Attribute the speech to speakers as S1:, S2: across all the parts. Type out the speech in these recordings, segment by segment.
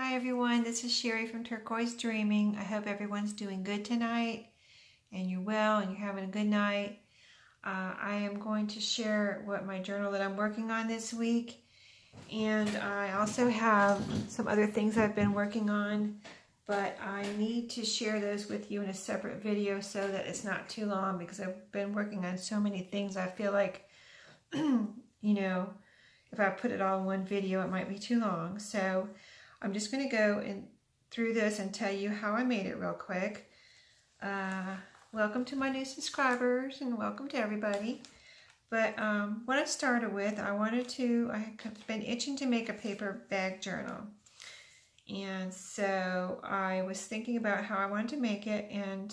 S1: Hi everyone, this is Sherry from Turquoise Dreaming. I hope everyone's doing good tonight and you're well and you're having a good night. I am going to share what my journal that I'm working on this week, and I also have some other things I've been working on, but I need to share those with you in a separate video so that it's not too long, because I've been working on so many things. I feel like if I put it all in one video it might be too long, so I'm just going to go through this and tell you how I made it real quick. Welcome to my new subscribers and welcome to everybody. But what I started with, I've been itching to make a paper bag journal. And so I was thinking about how I wanted to make it, and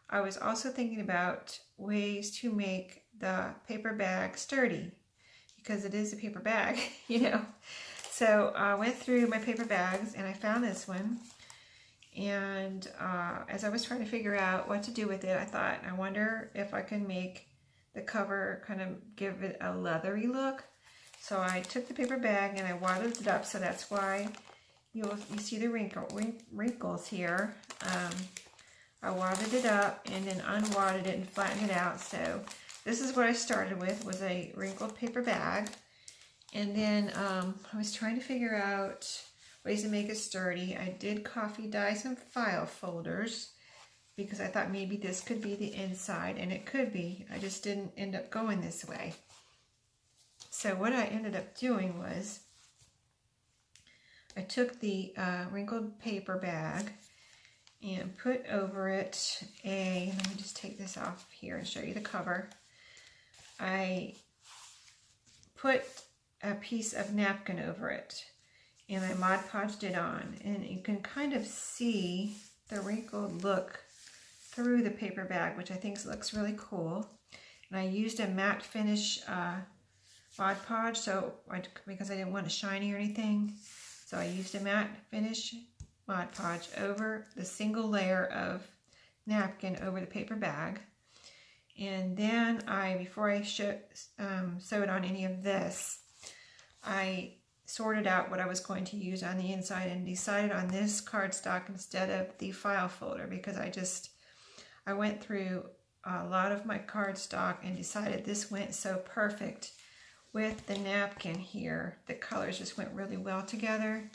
S1: I was also thinking about ways to make the paper bag sturdy, because it is a paper bag, So I went through my paper bags and I found this one, and as I was trying to figure out what to do with it, I thought, I wonder if I can make the cover kind of give it a leathery look. So I took the paper bag and I wadded it up, so that's why you see the wrinkles here. I wadded it up and then unwadded it and flattened it out. So this is what I started with, was a wrinkled paper bag. And then I was trying to figure out ways to make it sturdy. I did coffee dye some file folders because I thought maybe this could be the inside, and it could be. I just didn't end up going this way. So what I ended up doing was I took the wrinkled paper bag and put over it let me just take this off here and show you the cover. I put a piece of napkin over it, and I Mod Podged it on, and you can kind of see the wrinkled look through the paper bag, which I think looks really cool. And I used a matte finish Mod Podge, because I didn't want it shiny or anything, so I used a matte finish Mod Podge over the single layer of napkin over the paper bag. And then before I sewed on any of this, I sorted out what I was going to use on the inside and decided on this cardstock instead of the file folder, because I went through a lot of my cardstock and decided this went so perfect with the napkin here. The colors just went really well together.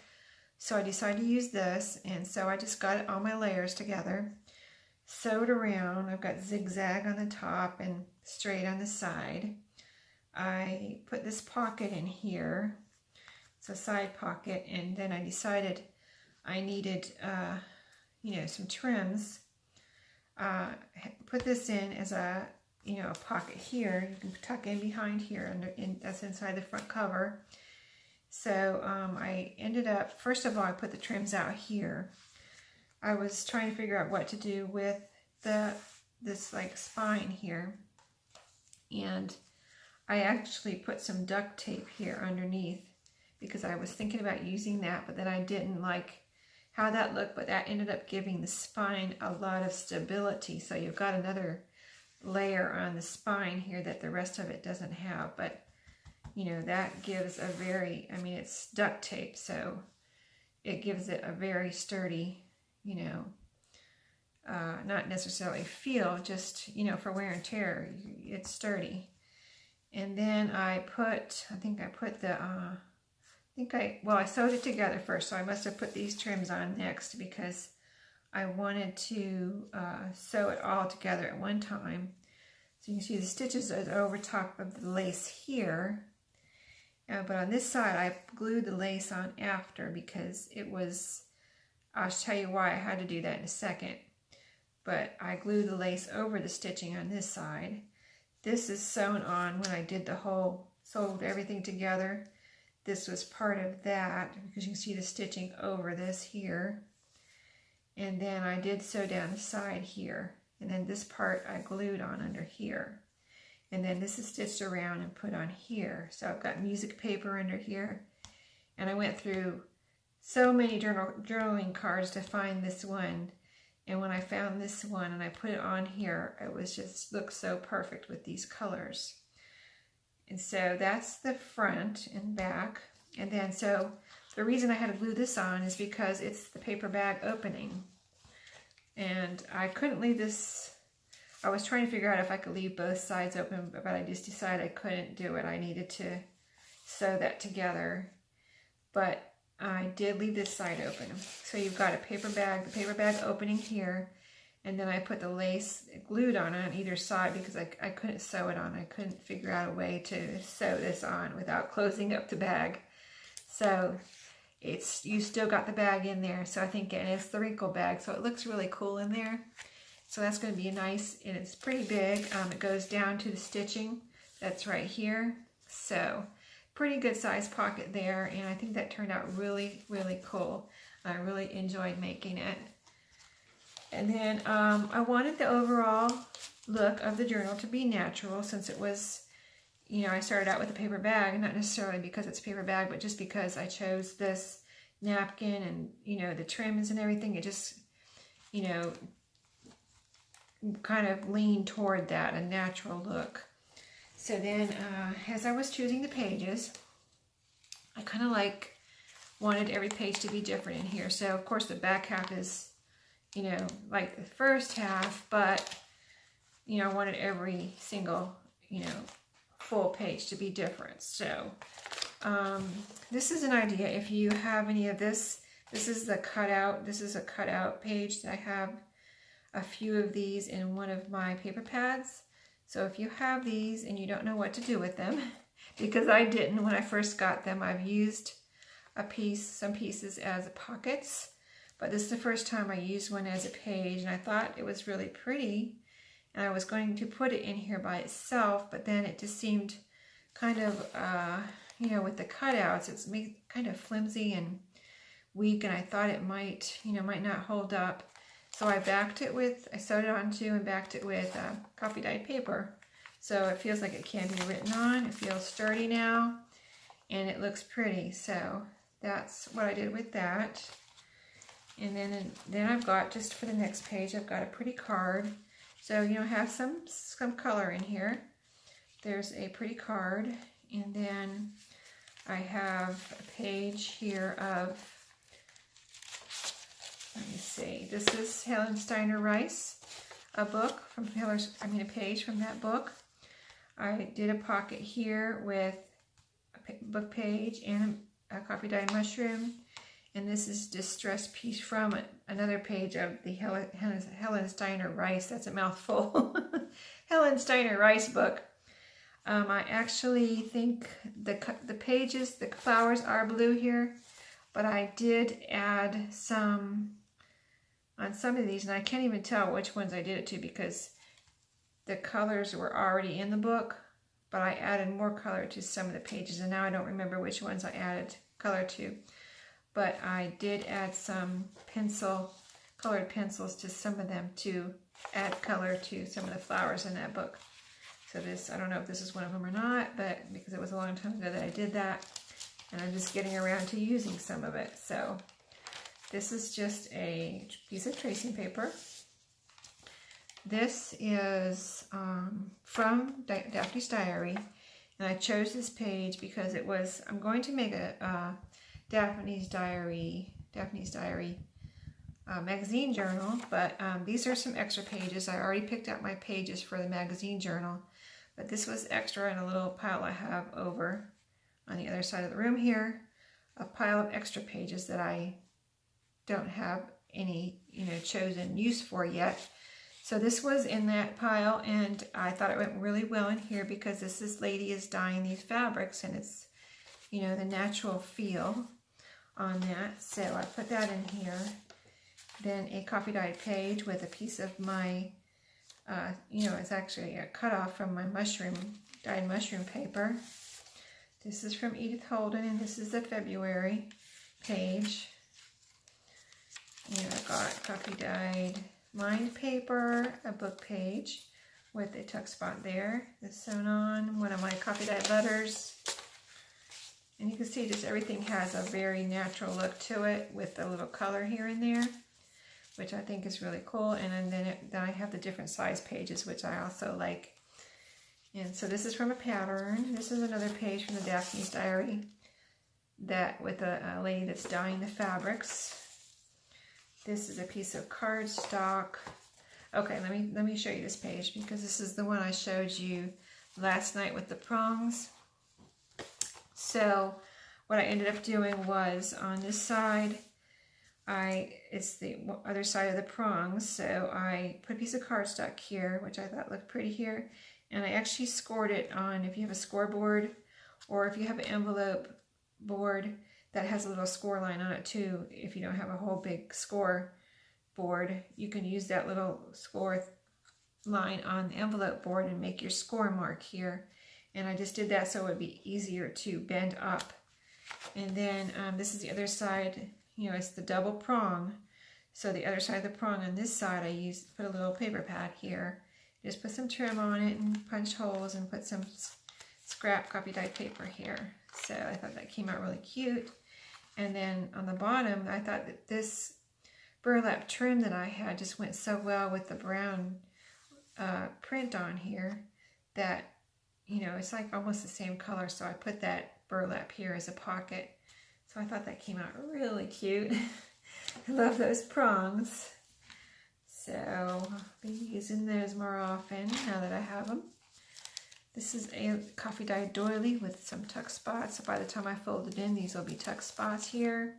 S1: So I decided to use this, and so I just got all my layers together, sewed around. I've got zigzag on the top and straight on the side. I put this pocket in here. It's a side pocket, and then I decided I needed, some trims. Put this in as a pocket here. You can tuck in behind here, that's inside the front cover. So I ended up, first of all, I put the trims out here. I was trying to figure out what to do with this like spine here, and I actually put some duct tape here underneath because I was thinking about using that, but then I didn't like how that looked, but that ended up giving the spine a lot of stability. So you've got another layer on the spine here that the rest of it doesn't have, but that gives it's duct tape, so it gives it a very sturdy, not necessarily feel, just, for wear and tear, it's sturdy. And then I sewed it together first, so I must have put these trims on next because I wanted to sew it all together at one time. So you can see the stitches are over top of the lace here, but on this side I glued the lace on after because I'll tell you why I had to do that in a second, but I glued the lace over the stitching on this side. This is sewn on when I did sewed everything together. This was part of that because you can see the stitching over this here. And then I did sew down the side here. And then this part I glued on under here. And then this is stitched around and put on here. So I've got music paper under here. And I went through so many journaling cards to find this one. And when I found this one and I put it on here, it was just looked so perfect with these colors. And so that's the front and back. And then so the reason I had to glue this on is because it's the paper bag opening. And I couldn't leave this, I was trying to figure out if I could leave both sides open, but I just decided I couldn't do it. I needed to sew that together. But I did leave this side open. So you've got a paper bag, the paper bag opening here, and then I put the lace glued on either side because I couldn't sew it on. I couldn't figure out a way to sew this on without closing up the bag. So you still got the bag in there. So I think, and it's the wrinkle bag, so it looks really cool in there. So that's going to be nice, and it's pretty big. It goes down to the stitching that's right here. So pretty good size pocket there, and I think that turned out really, really cool. I really enjoyed making it. And then I wanted the overall look of the journal to be natural, since it was, you know, I started out with a paper bag, not necessarily because it's a paper bag, but just because I chose this napkin and, you know, the trims and everything. It just, you know, kind of leaned toward that, a natural look. So then, as I was choosing the pages, I kind of wanted every page to be different in here. So, of course, the back half is, you know, like the first half, but, you know, I wanted every single, you know, full page to be different. So, this is an idea. If you have any of this, this is the cutout. This is a cutout page. I have a few of these in one of my paper pads. So if you have these and you don't know what to do with them, because I didn't when I first got them, I've used some pieces as pockets, but this is the first time I used one as a page, and I thought it was really pretty, and I was going to put it in here by itself, but then it just seemed kind of, you know, with the cutouts, it's kind of flimsy and weak, and I thought it might, you know, might not hold up. So I sewed it onto and backed it with coffee dyed paper. So it feels like it can be written on. It feels sturdy now, and it looks pretty. So that's what I did with that. And then I've got, just for the next page, I've got a pretty card. So, you know, have some color in here. There's a pretty card, and then I have a page here of, let me see, this is Helen Steiner Rice, a page from that book. I did a pocket here with a book page and a coffee dyed mushroom, and this is distressed piece from another page of the Helen Steiner Rice. That's a mouthful. Helen Steiner Rice book. I actually think the pages, the flowers are blue here, but I did add some on some of these, and I can't even tell which ones I did it to because the colors were already in the book, but I added more color to some of the pages, and now I don't remember which ones I added color to. But I did add some colored pencils to some of them to add color to some of the flowers in that book. So this, I don't know if this is one of them or not, but because it was a long time ago that I did that, and I'm just getting around to using some of it. So this is just a piece of tracing paper. This is from Daphne's Diary, and I chose this page because it was, I'm going to make a Daphne's Diary magazine journal, but these are some extra pages. I already picked out my pages for the magazine journal, but this was extra in a little pile I have over on the other side of the room here, a pile of extra pages that I don't have any, you know, chosen use for yet. So this was in that pile, and I thought it went really well in here because this lady is dyeing these fabrics, and it's, you know, the natural feel on that. So I put that in here. Then a coffee dyed page with a piece of my, you know, it's actually a cutoff from my dyed mushroom paper. This is from Edith Holden, and this is the February page. And I've got coffee dyed lined paper, a book page with a tuck spot there that's sewn on, one of my coffee dyed letters. And you can see just everything has a very natural look to it with a little color here and there, which I think is really cool. And then I have the different size pages, which I also like. And so this is from a pattern. This is another page from the Daphne's Diary. that with a lady that's dyeing the fabrics. This is a piece of cardstock. Okay, let me show you this page because this is the one I showed you last night with the prongs. So what I ended up doing was on this side, it's the other side of the prongs, so I put a piece of cardstock here, which I thought looked pretty here, and I actually scored it on, if you have a scoreboard, or if you have an envelope board that has a little score line on it too, if you don't have a whole big score board, you can use that little score line on the envelope board and make your score mark here. And I just did that so it would be easier to bend up. And then this is the other side. You know, it's the double prong. So the other side of the prong on this side, I put a little paper pad here. Just put some trim on it and punch holes and put some scrap copy dyed paper here. So I thought that came out really cute. And then on the bottom, I thought that this burlap trim that I had just went so well with the brown print on here that, you know, it's like almost the same color. So I put that burlap here as a pocket. So I thought that came out really cute. I love those prongs. So I'll be using those more often now that I have them. This is a coffee dyed doily with some tuck spots. So by the time I fold it in, these will be tuck spots here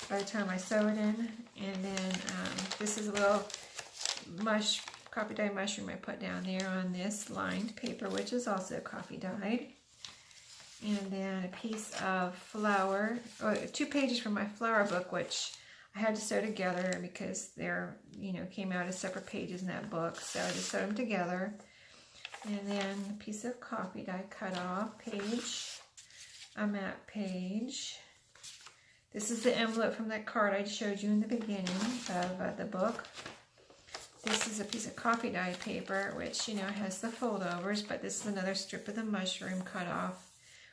S1: by the time I sew it in. And then this is a little coffee dyed mushroom I put down there on this lined paper, which is also coffee dyed. And then a piece of flower, 2 pages from my flower book, which I had to sew together because they're, you know, came out as separate pages in that book. So I just sewed them together. And then a piece of coffee dye cut off page, a map page. This is the envelope from that card I showed you in the beginning of the book. This is a piece of coffee dye paper, which, you know, has the foldovers, but this is another strip of the mushroom cut off,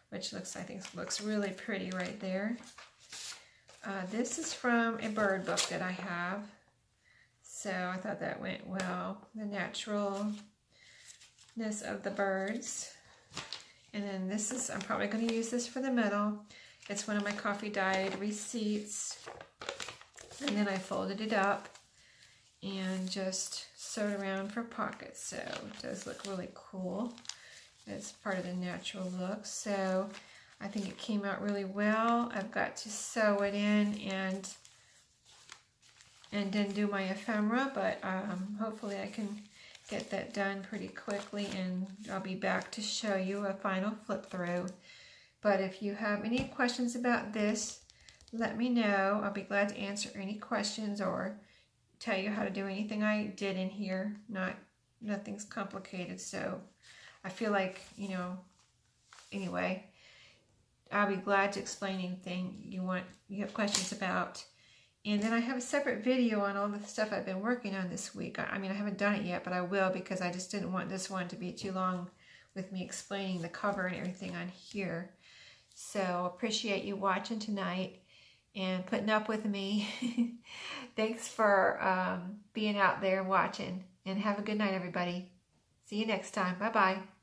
S1: which I think looks really pretty right there. This is from a bird book that I have. So I thought that went well. The naturalness of the birds. And then this is, I'm probably going to use this for the middle. It's one of my coffee dyed receipts. And then I folded it up and just sewed around for pockets. So it does look really cool. It's part of the natural look. So I think it came out really well. I've got to sew it in and then do my ephemera, but hopefully I can get that done pretty quickly, and I'll be back to show you a final flip through. But if you have any questions about this, let me know. I'll be glad to answer any questions or tell you how to do anything I did in here. Nothing's complicated, so I feel like, you know, anyway, I'll be glad to explain anything you have questions about. And then I have a separate video on all the stuff I've been working on this week. I mean, I haven't done it yet, but I will, because I just didn't want this one to be too long with me explaining the cover and everything on here. So appreciate you watching tonight and putting up with me. Thanks for being out there and watching. And have a good night, everybody. See you next time. Bye-bye.